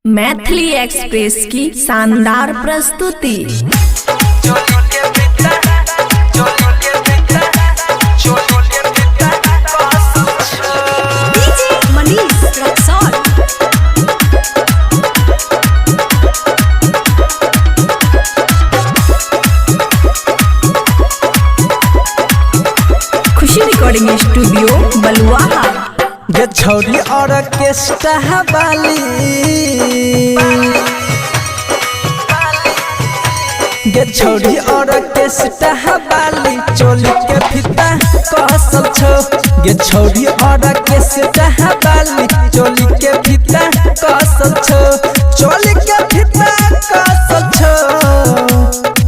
Maithili express की शानदार प्रस्तुति। खुशी रिकॉर्डिंग स्टूडियो बलुआहा। गे छौरी ऑर्केस्ट्रा वाली गे छौरी ऑर्केस्ट्रा वाली चोली के फीता कसल छो। गे छौरी ऑर्केस्ट्रा वाली चोली के फीता कसल छो। चोली के फीता कसल छो।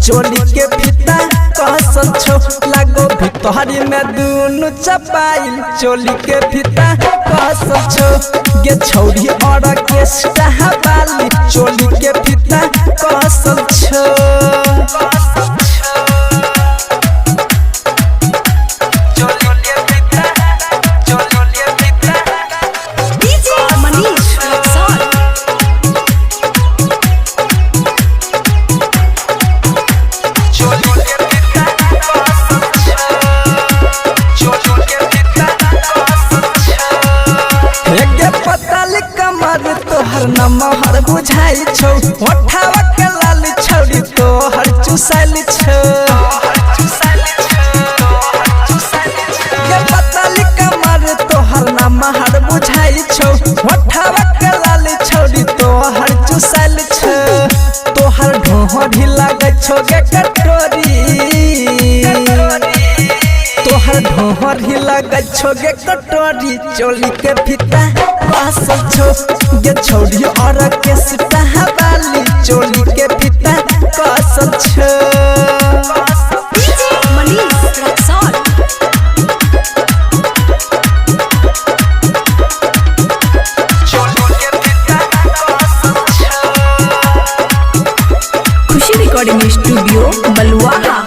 चोली के फीता कसल छो। लागो भितरी में दूनु चपाइल चोली के फीता कसल छो। गे छौरी ऑर्केस्ट्रा वाली चोली के फीता कसल छो। तोहर नमहर बुझाई छौ। ओठावा के लाल छौरी तोहर चुसाइल छौ। ये पतली कमर तोहर नमहर बुझाई छौ। ओठावा के लाल छौरी तोहर चुसाइल छौ। तोहर ढोहरी लागै छौ गे कटोरी। तोहर ढोहरी लागै छौ गे कटोरी। चोली के फीता कसल छो। गे छौरी ऑर्केस्ट्रा वाली चोली के फीता कसल छो। खुशी रिकॉर्डिंग स्टूडियो बलुआहा।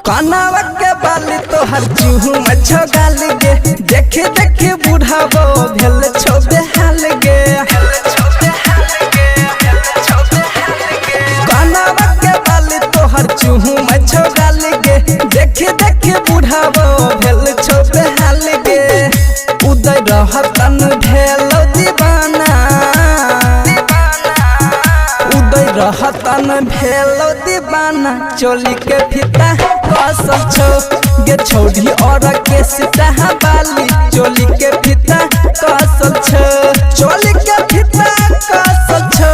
कानावा के बाली तोहर चूहू मच्छो गाल गे। देखे देखे बुढ़ाबो भेल छो बेहाल गे। कानावा के बाली तोहर चूहू मच्छो गाल गे। देखे देखे बुढ़ाबो भेल छो बेहाल गे। उदय रहतन भेल दीवाना। उदय रहतन भेल दीवाना। चोली के फीता कसल छो। गे छौरी ऑर्केस्ट्रा वाली चोली के फीता कसल छो। चोली के फीता कसल छो।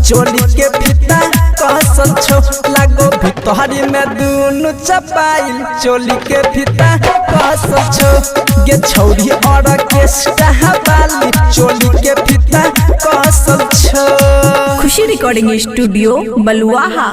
चोली के फीता कसल छो। लागो भितरी में दूनु चपाइल चोली के फीता कसल छो। गे छौरी ऑर्केस्ट्रा वाली चोली के फीता कसल छो। खुशी रिकॉर्डिंग स्टूडियो बलुआहा।